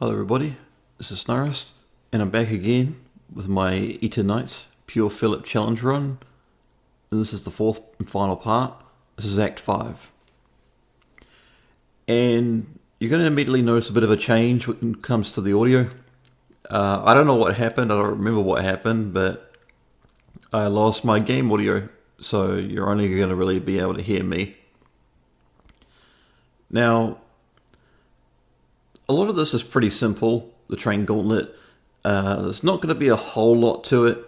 Hello everybody, this is Snarist, and I'm back again with my Eternights Pure Phillip Challenge Run, and this is the fourth and final part. This is Act 5. And you're going to immediately notice a bit of a change when it comes to the audio. I don't know what happened, I don't remember what happened, but I lost my game audio, so you're only going to really be able to hear me. Now, a lot of this is pretty simple, the train gauntlet. There's not going to be a whole lot to it,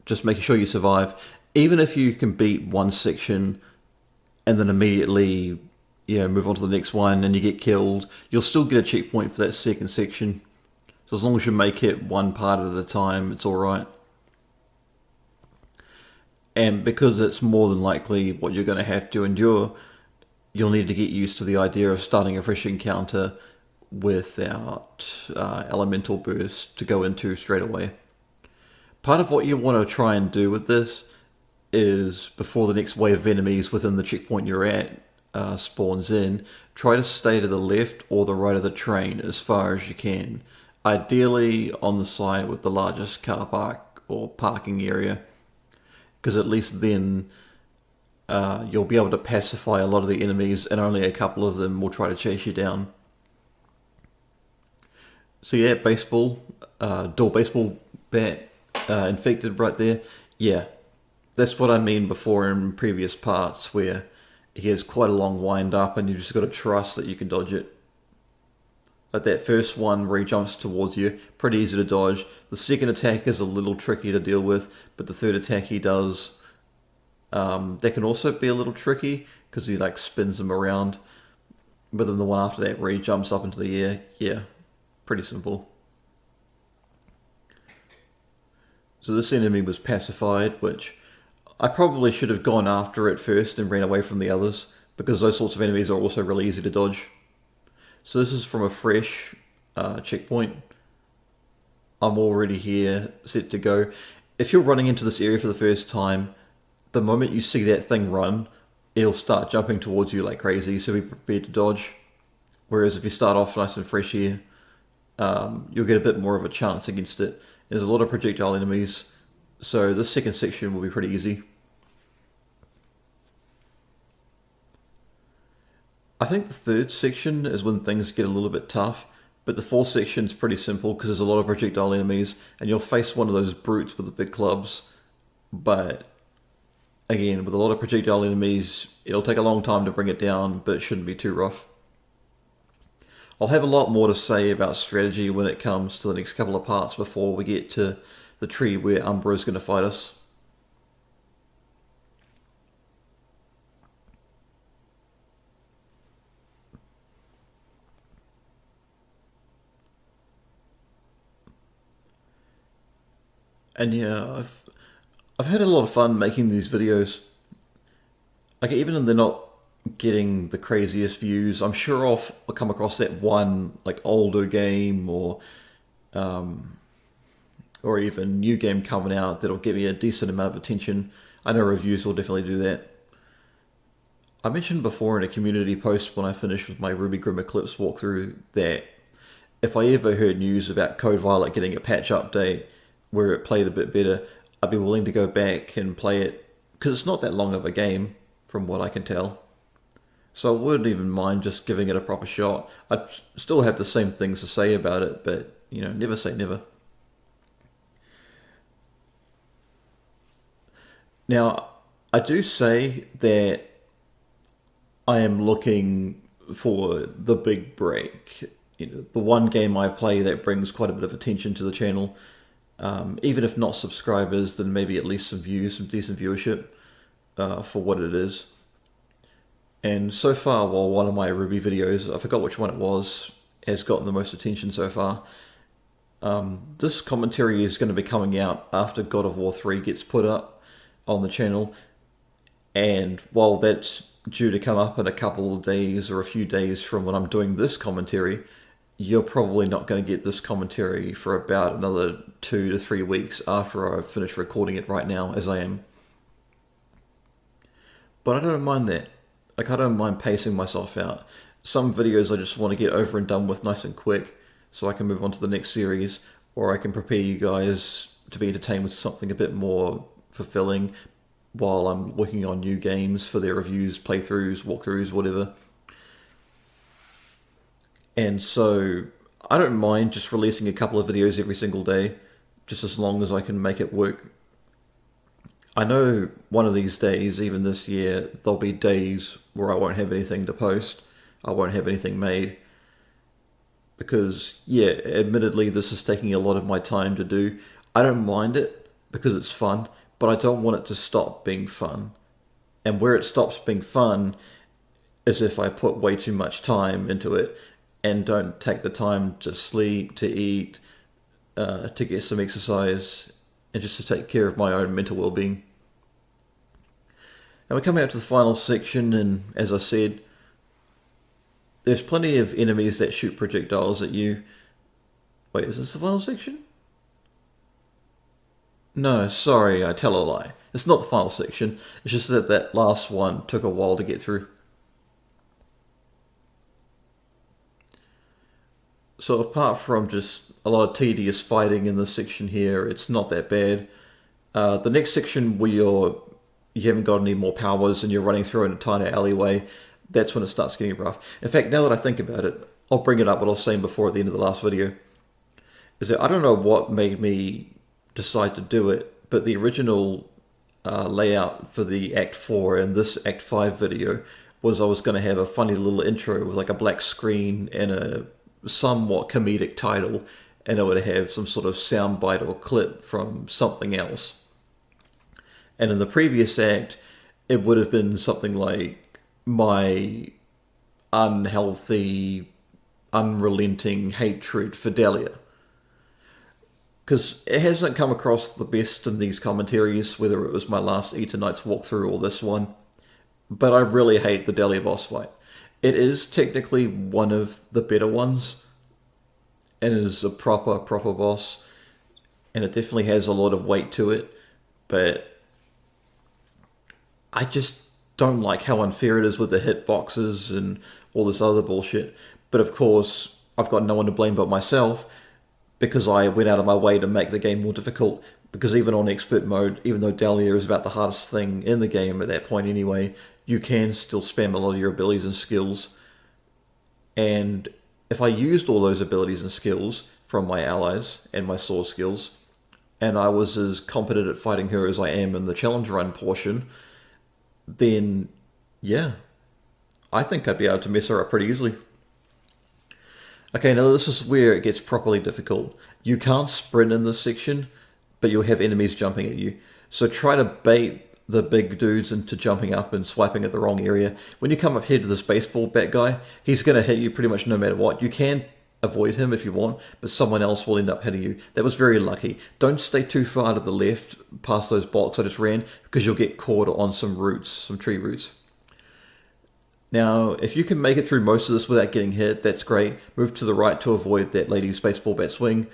just making sure you survive. Even if you can beat one section and then immediately move on to the next one and you get killed, you'll still get a checkpoint for that second section. So as long as you make it one part at a time, it's alright. And because it's more than likely what you're going to have to endure, you'll need to get used to the idea of starting a fresh encounter without elemental burst to go into straight away. Part of what you want to try and do with this is, before the next wave of enemies within the checkpoint you're at spawns in, try to stay to the left or the right of the train as far as you can. Ideally on the side with the largest car park or parking area, because at least then you'll be able to pacify a lot of the enemies and only a couple of them will try to chase you down. So yeah, baseball, dual baseball bat infected right there. Yeah, that's what I mean before in previous parts where he has quite a long wind up and you just got to trust that you can dodge it. Like that first one where he jumps towards you, pretty easy to dodge. The second attack is a little tricky to deal with, but the third attack he does, that can also be a little tricky because he like spins them around. But then the one after that where he jumps up into the air, yeah. Pretty simple. So this enemy was pacified, which I probably should have gone after it first and ran away from the others, because those sorts of enemies are also really easy to dodge. So this is from a fresh checkpoint. I'm already here, set to go. If you're running into this area for the first time, the moment you see that thing run, it'll start jumping towards you like crazy, so be prepared to dodge. Whereas if you start off nice and fresh here, you'll get a bit more of a chance against it. There's a lot of projectile enemies, so this second section will be pretty easy. I think the third section is when things get a little bit tough, but the fourth section is pretty simple because there's a lot of projectile enemies, and you'll face one of those brutes with the big clubs. But again, with a lot of projectile enemies, it'll take a long time to bring it down, but it shouldn't be too rough. I'll have a lot more to say about strategy when it comes to the next couple of parts before we get to the tree where Umbra is going to fight us. And yeah, I've had a lot of fun making these videos. Like, even if they're not getting the craziest views, I'm sure I'll come across that one like older game or even new game coming out that'll give me a decent amount of attention. I know reviews will definitely do that. I mentioned before in a community post when I finished with my Ruby Grim Eclipse walkthrough that if I ever heard news about Code Violet getting a patch update where it played a bit better, I'd be willing to go back and play it, because it's not that long of a game from what I can tell. So I wouldn't even mind just giving it a proper shot. I'd still have the same things to say about it, but, never say never. Now, I do say that I am looking for the big break. The one game I play that brings quite a bit of attention to the channel. Even if not subscribers, then maybe at least some views, some decent viewership for what it is. And so far, while one of my Ruby videos, I forgot which one it was, has gotten the most attention so far, this commentary is going to be coming out after God of War 3 gets put up on the channel. And while that's due to come up in a couple of days or a few days from when I'm doing this commentary, you're probably not going to get this commentary for about another 2 to 3 weeks after I've finished recording it right now, as I am. But I don't mind that. Like, I don't mind pacing myself out. Some videos I just want to get over and done with nice and quick. so I can move on to the next series, or I can prepare you guys to be entertained with something a bit more fulfilling while I'm working on new games for their reviews, playthroughs, walkthroughs, whatever. And so I don't mind just releasing a couple of videos every single day, just as long as I can make it work. I know one of these days, even this year, there'll be days where I won't have anything to post. I won't have anything made. Because, yeah, admittedly, this is taking a lot of my time to do. I don't mind it because it's fun, but I don't want it to stop being fun. And where it stops being fun is if I put way too much time into it and don't take the time to sleep, to eat, to get some exercise, and just to take care of my own mental well-being. And we're coming out to the final section, and as I said, there's plenty of enemies that shoot projectiles at you. Wait, is this the final section? No, sorry, I tell a lie. It's not the final section. It's just that that last one took a while to get through. So apart from just a lot of tedious fighting in this section here, it's not that bad. The next section where you haven't got any more powers and you're running through in a tiny alleyway, that's when it starts getting rough. In fact, now that I think about it, I'll bring it up what I was saying before at the end of the last video. Is that I don't know what made me decide to do it, but the original layout for the Act 4 and this Act 5 video was I was going to have a funny little intro with like a black screen and a somewhat comedic title, and it would have some sort of soundbite or clip from something else. And in the previous act, it would have been something like my unhealthy, unrelenting hatred for Delia. Because it hasn't come across the best in these commentaries, whether it was my last Eternights walkthrough or this one, but I really hate the Delia boss fight. It is technically one of the better ones, and it is a proper boss, and it definitely has a lot of weight to it, but I just don't like how unfair it is with the hitboxes and all this other bullshit. But of course, I've got no one to blame but myself, because I went out of my way to make the game more difficult, because even on expert mode, even though Delia is about the hardest thing in the game at that point anyway, you can still spam a lot of your abilities and skills. And if I used all those abilities and skills from my allies and my sword skills, and I was as competent at fighting her as I am in the challenge run portion, then yeah, I think I'd be able to mess her up pretty easily. Okay, now this is where it gets properly difficult. You can't sprint in this section, but you'll have enemies jumping at you. So try to bait the big dudes into jumping up and swiping at the wrong area. When you come up here to this baseball bat guy, he's going to hit you pretty much no matter what. You can avoid him if you want, but someone else will end up hitting you. That was very lucky. Don't stay too far to the left past those blocks I just ran, because you'll get caught on some roots, some tree roots. Now, if you can make it through most of this without getting hit, that's great. Move to the right to avoid that lady's baseball bat swing.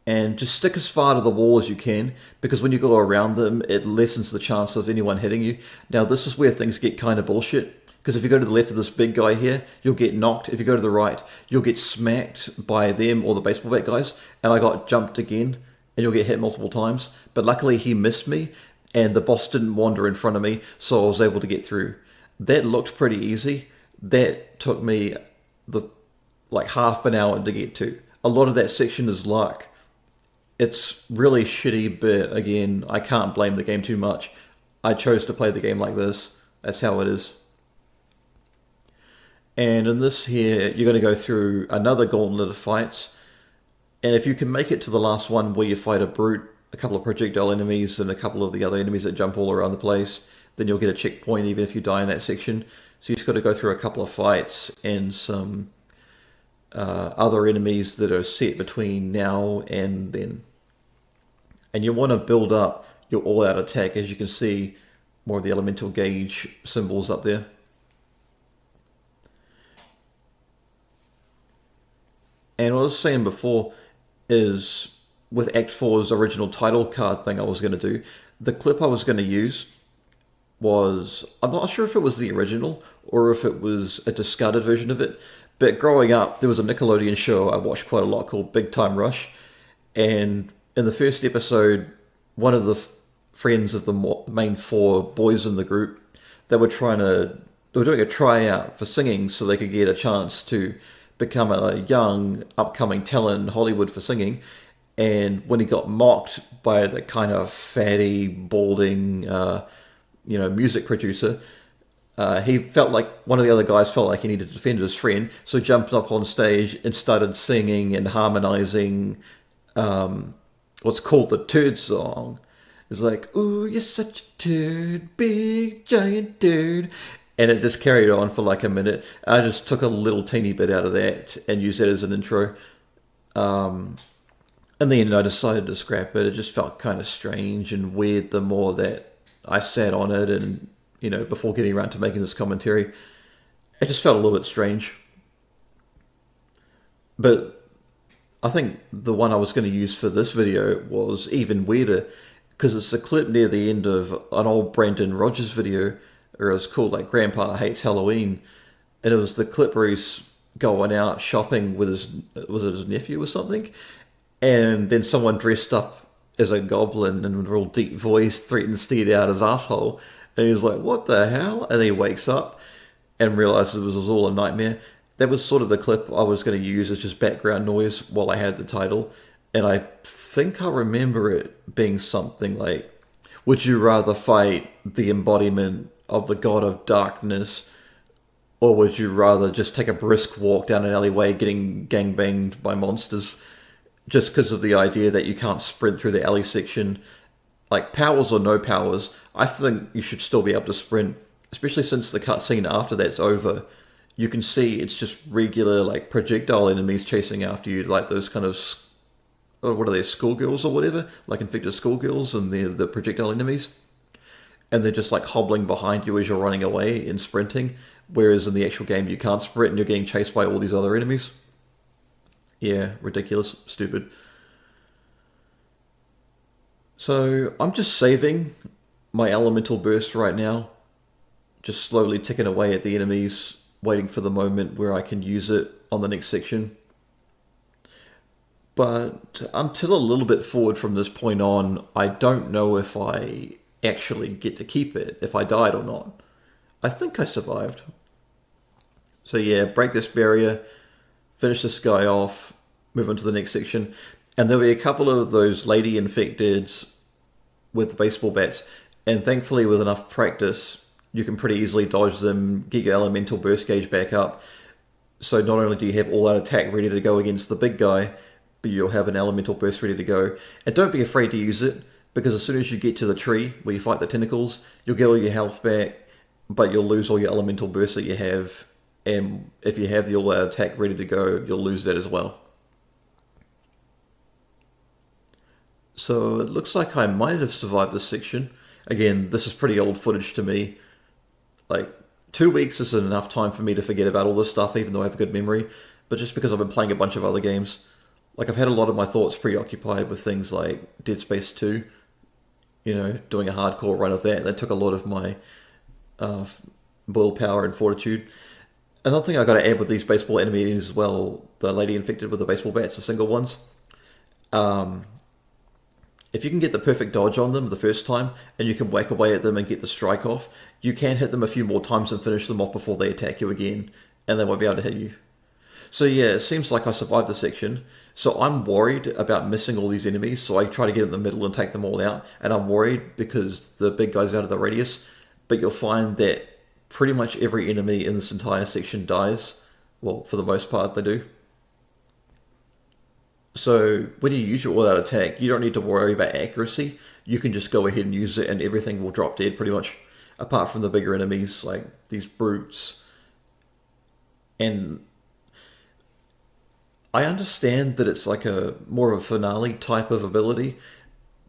And just stick as far to the wall as you can, because when you go around them, it lessens the chance of anyone hitting you. Now, this is where things get kind of bullshit, because if you go to the left of this big guy here, you'll get knocked. If you go to the right, you'll get smacked by them or the baseball bat guys. And I got jumped again, and you'll get hit multiple times. But luckily, he missed me, and the boss didn't wander in front of me, so I was able to get through. That looked pretty easy. That took me like half an hour to get to. A lot of that section is luck. It's really shitty, but again, I can't blame the game too much. I chose to play the game like this. That's how it is. And in this here, you're going to go through another gauntlet of fights. And if you can make it to the last one where you fight a brute, a couple of projectile enemies, and a couple of the other enemies that jump all around the place, then you'll get a checkpoint even if you die in that section. So you just got to go through a couple of fights and some other enemies that are set between now and then. And you want to build up your all-out attack. As you can see, more of the elemental gauge symbols up there. And what I was saying before is, with Act 4's original title card thing I was going to do, the clip I was going to use was, I'm not sure if it was the original or if it was a discarded version of it, But growing up, there was a Nickelodeon show I watched quite a lot called Big Time Rush. And in the first episode, one of the friends of the main four boys in the group, they were doing a tryout for singing so they could get a chance to become a young upcoming talent in Hollywood for singing. And when he got mocked by the kind of fatty, balding, music producer, he felt like one of the other guys felt like he needed to defend his friend, so he jumped up on stage and started singing and harmonizing what's called the turd song. It's like, ooh, you're such a turd, big giant turd. And it just carried on for like a minute. I just took a little teeny bit out of that and used that as an intro. And then I decided to scrap it. It just felt kind of strange and weird the more that I sat on it and, before getting around to making this commentary. It just felt a little bit strange. But I think the one I was going to use for this video was even weirder because it's a clip near the end of an old Brandon Rogers video, or it was called like Grandpa Hates Halloween. And it was the clip where he's going out shopping with his nephew or something? And then someone dressed up as a goblin and with a real deep voice threatens to eat out his asshole. And he's like, what the hell? And then he wakes up and realizes it was all a nightmare. That was sort of the clip I was going to use as just background noise while I had the title. And I think I remember it being something like, would you rather fight the embodiment of the god of darkness, or would you rather just take a brisk walk down an alleyway getting gangbanged by monsters? Just because of the idea that you can't sprint through the alley section. Like, powers or no powers, I think you should still be able to sprint, especially since the cutscene after that's over. You can see it's just regular, like, projectile enemies chasing after you, like those kind of, what are they, schoolgirls or whatever? Like infected schoolgirls, and they're the projectile enemies. And they're just, like, hobbling behind you as you're running away and sprinting, whereas in the actual game you can't sprint and you're getting chased by all these other enemies. Yeah, ridiculous, stupid. So I'm just saving my elemental burst right now. Just slowly ticking away at the enemies, waiting for the moment where I can use it on the next section. But until a little bit forward from this point on, I don't know if I actually get to keep it, if I died or not. I think I survived. So yeah, break this barrier, finish this guy off, move on to the next section, and there'll be a couple of those lady infecteds with the baseball bats, and thankfully with enough practice you can pretty easily dodge them, get your elemental burst gauge back up, so not only do you have all that attack ready to go against the big guy, but you'll have an elemental burst ready to go. And don't be afraid to use it, because as soon as you get to the tree where you fight the tentacles, you'll get all your health back, but you'll lose all your elemental bursts that you have, and if you have the all-out attack ready to go, you'll lose that as well. So it looks like I might have survived this section. Again, this is pretty old footage to me. Like, 2 weeks isn't enough time for me to forget about all this stuff, even though I have a good memory, but just because I've been playing a bunch of other games. Like, I've had a lot of my thoughts preoccupied with things like Dead Space 2, doing a hardcore run of that. That took a lot of my willpower and fortitude. Another thing I got to add with these baseball enemies as well, the lady infected with the baseball bats, the single ones. If you can get the perfect dodge on them the first time, and you can whack away at them and get the strike off, you can hit them a few more times and finish them off before they attack you again, and they won't be able to hit you. So yeah, it seems like I survived the section. So I'm worried about missing all these enemies, so I try to get in the middle and take them all out. And I'm worried because the big guy's out of the radius, but you'll find that pretty much every enemy in this entire section dies. Well, for the most part, they do. So when you use your all-out attack, you don't need to worry about accuracy. You can just go ahead and use it and everything will drop dead pretty much. Apart from the bigger enemies like these brutes. And I understand that it's like a more of a finale type of ability,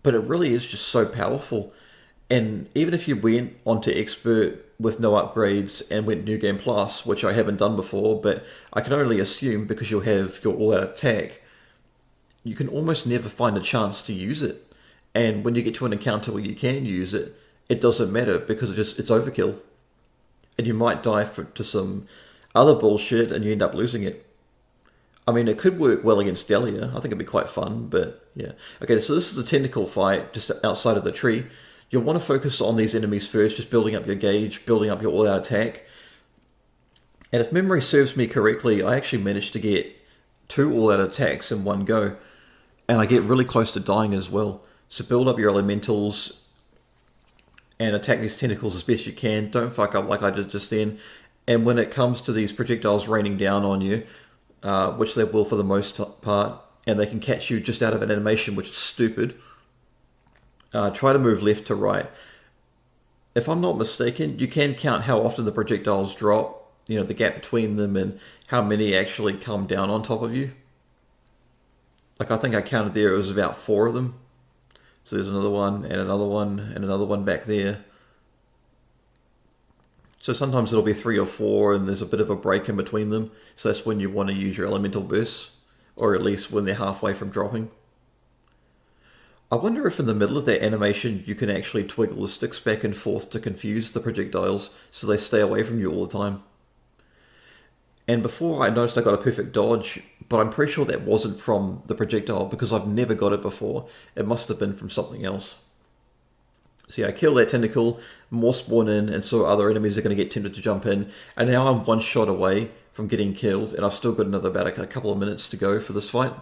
but it really is just so powerful. And even if you went onto expert with no upgrades and went New Game Plus, which I haven't done before, but I can only assume because you'll have your all-out attack, you can almost never find a chance to use it. And when you get to an encounter where you can use it, it doesn't matter because it's overkill. And you might die to some other bullshit and you end up losing it. I mean, it could work well against Delia. I think it'd be quite fun, but yeah. Okay, so this is a tentacle fight just outside of the tree. You'll want to focus on these enemies first, just building up your gauge, building up your all-out attack. And if memory serves me correctly, I actually managed to get 2 all-out attacks in one go. And I get really close to dying as well. So build up your elementals and attack these tentacles as best you can. Don't fuck up like I did just then. And when it comes to these projectiles raining down on you, which they will for the most part, and they can catch you just out of an animation, which is stupid, try to move left to right. If I'm not mistaken, you can count how often the projectiles drop, you know, the gap between them, and how many actually come down on top of you. Like, I think I counted there, it was about 4 of them. So there's another one, and another one, and another one back there. So sometimes it'll be 3 or 4, and there's a bit of a break in between them. So that's when you want to use your elemental bursts, or at least when they're halfway from dropping. I wonder if in the middle of that animation you can actually twiggle the sticks back and forth to confuse the projectiles so they stay away from you all the time. And before I noticed I got a perfect dodge, but I'm pretty sure that wasn't from the projectile because I've never got it before. It must have been from something else. So yeah, I kill that tentacle, more spawn in, and so other enemies are going to get tempted to jump in. And now I'm 1 shot away from getting killed, and I've still got about a couple of minutes to go for this fight.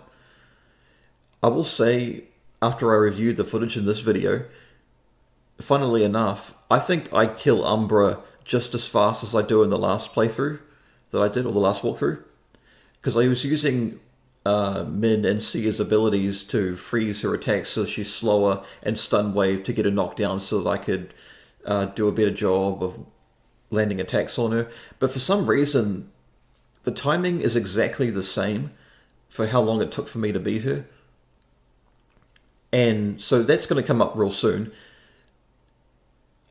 I will say, after I reviewed the footage in this video, funnily enough, I think I kill Umbra just as fast as I do in the last playthrough that I did, or the last walkthrough. Because I was using Min and Sia's abilities to freeze her attacks so she's slower, and stun wave to get her knocked down so that I could do a better job of landing attacks on her. But for some reason, the timing is exactly the same for how long it took for me to beat her. And so that's going to come up real soon.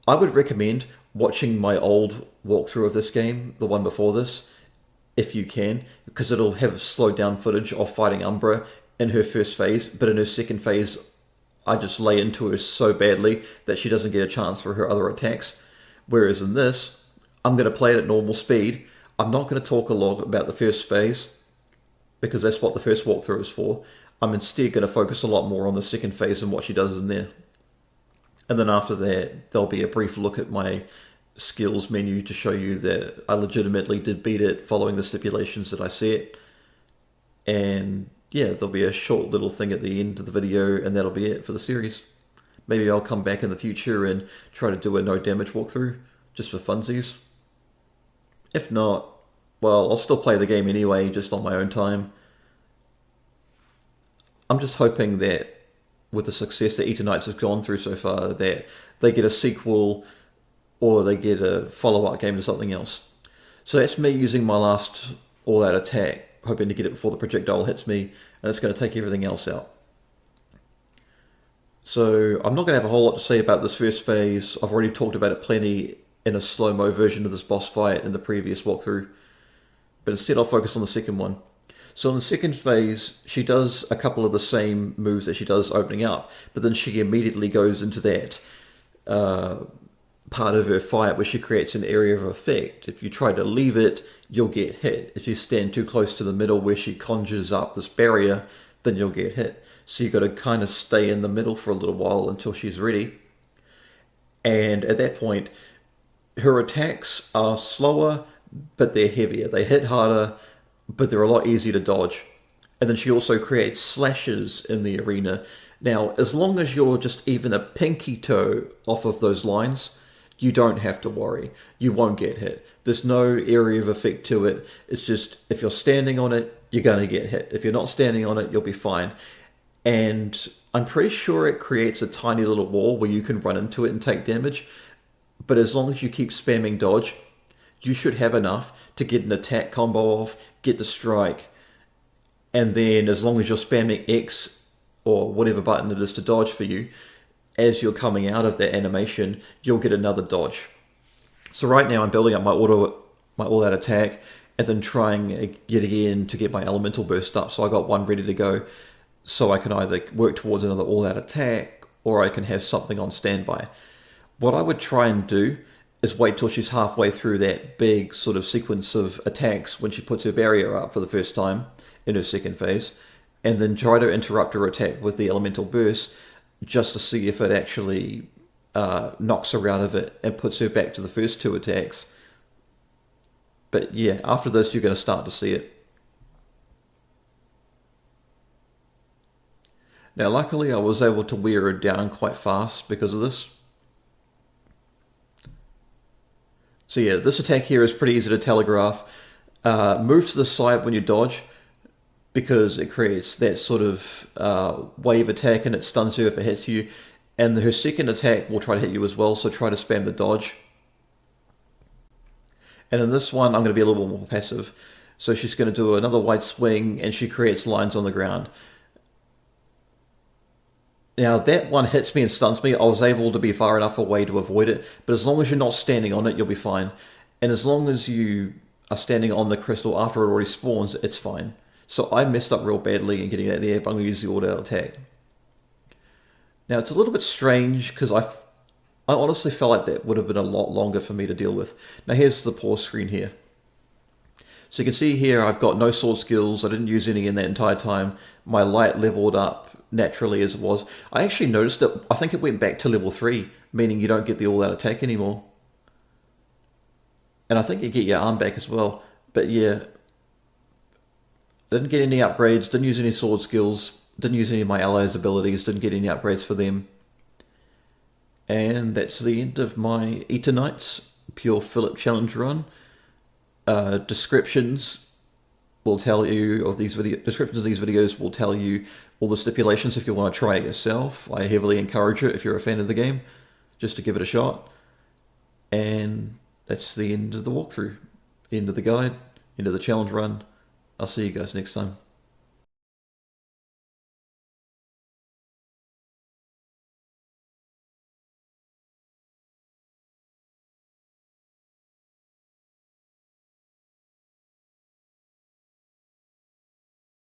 I would recommend watching my old walkthrough of this game, the one before this, if you can, because it'll have slowed down footage of fighting Umbra in her first phase, but in her second phase, I just lay into her so badly that she doesn't get a chance for her other attacks. Whereas in this, I'm going to play it at normal speed. I'm not going to talk a lot about the first phase, because that's what the first walkthrough is for. I'm instead going to focus a lot more on the second phase and what she does in there. And then after that, there'll be a brief look at my skills menu to show you that I legitimately did beat it following the stipulations that I set. And yeah, there'll be a short little thing at the end of the video, and that'll be it for the series. Maybe I'll come back in the future and try to do a no damage walkthrough, just for funsies. If not, well, I'll still play the game anyway, just on my own time. I'm just hoping that with the success that Eternights has gone through so far, that they get a sequel or they get a follow-up game to something else. So that's me using my last all-out attack, hoping to get it before the projectile hits me, and it's going to take everything else out. So I'm not going to have a whole lot to say about this first phase. I've already talked about it plenty in a slow-mo version of this boss fight in the previous walkthrough, but instead I'll focus on the second one. So in the second phase, she does a couple of the same moves that she does opening up, but then she immediately goes into that part of her fight where she creates an area of effect. If you try to leave it, you'll get hit. If you stand too close to the middle where she conjures up this barrier, then you'll get hit. So you've got to kind of stay in the middle for a little while until she's ready. And at that point, her attacks are slower, but they're heavier. They hit harder, but they're a lot easier to dodge. And then she also creates slashes in the arena. Now, as long as you're just even a pinky toe off of those lines, you don't have to worry. You won't get hit. There's no area of effect to it. It's just, if you're standing on it, you're going to get hit. If you're not standing on it, you'll be fine. And I'm pretty sure it creates a tiny little wall where you can run into it and take damage. But as long as you keep spamming dodge, you should have enough to get an attack combo off, get the strike, and then as long as you're spamming X or whatever button it is to dodge for you, as you're coming out of that animation, you'll get another dodge. So right now I'm building up my all-out attack, and then trying yet again to get my elemental burst up. So I got one ready to go, so I can either work towards another all-out attack, or I can have something on standby. What I would try and do is wait till she's halfway through that big sort of sequence of attacks when she puts her barrier up for the first time in her second phase, and then try to interrupt her attack with the elemental burst just to see if it actually knocks her out of it and puts her back to the first two attacks. But yeah, after this you're going to start to see it. Now luckily I was able to wear her down quite fast because of this. So yeah, this attack here is pretty easy to telegraph. Move to the side when you dodge, because it creates that sort of wave attack and it stuns her if it hits you. And her second attack will try to hit you as well, so try to spam the dodge. And in this one, I'm going to be a little more passive. So she's going to do another wide swing and she creates lines on the ground. Now that one hits me and stuns me. I was able to be far enough away to avoid it, but as long as you're not standing on it, you'll be fine. And as long as you are standing on the crystal after it already spawns, it's fine. So I messed up real badly in getting that there, but I'm going to use the auto attack. Now it's a little bit strange because I honestly felt like that would have been a lot longer for me to deal with. Now here's the pause screen here. So you can see here I've got no sword skills. I didn't use any in that entire time. My light leveled up naturally as it was. I actually noticed that I think it went back to level 3, meaning you don't get the all-out attack anymore. And I think you get your arm back as well. But yeah, didn't get any upgrades, didn't use any sword skills, didn't use any of my allies' abilities, didn't get any upgrades for them. And that's the end of my Eternights Pure Phillip Challenge run. Descriptions will tell you of these descriptions of these videos will tell you all the stipulations if you want to try it yourself. I heavily encourage it if you're a fan of the game, just to give it a shot. And that's the end of the walkthrough, end of the guide, end of the challenge run. I'll see you guys next time.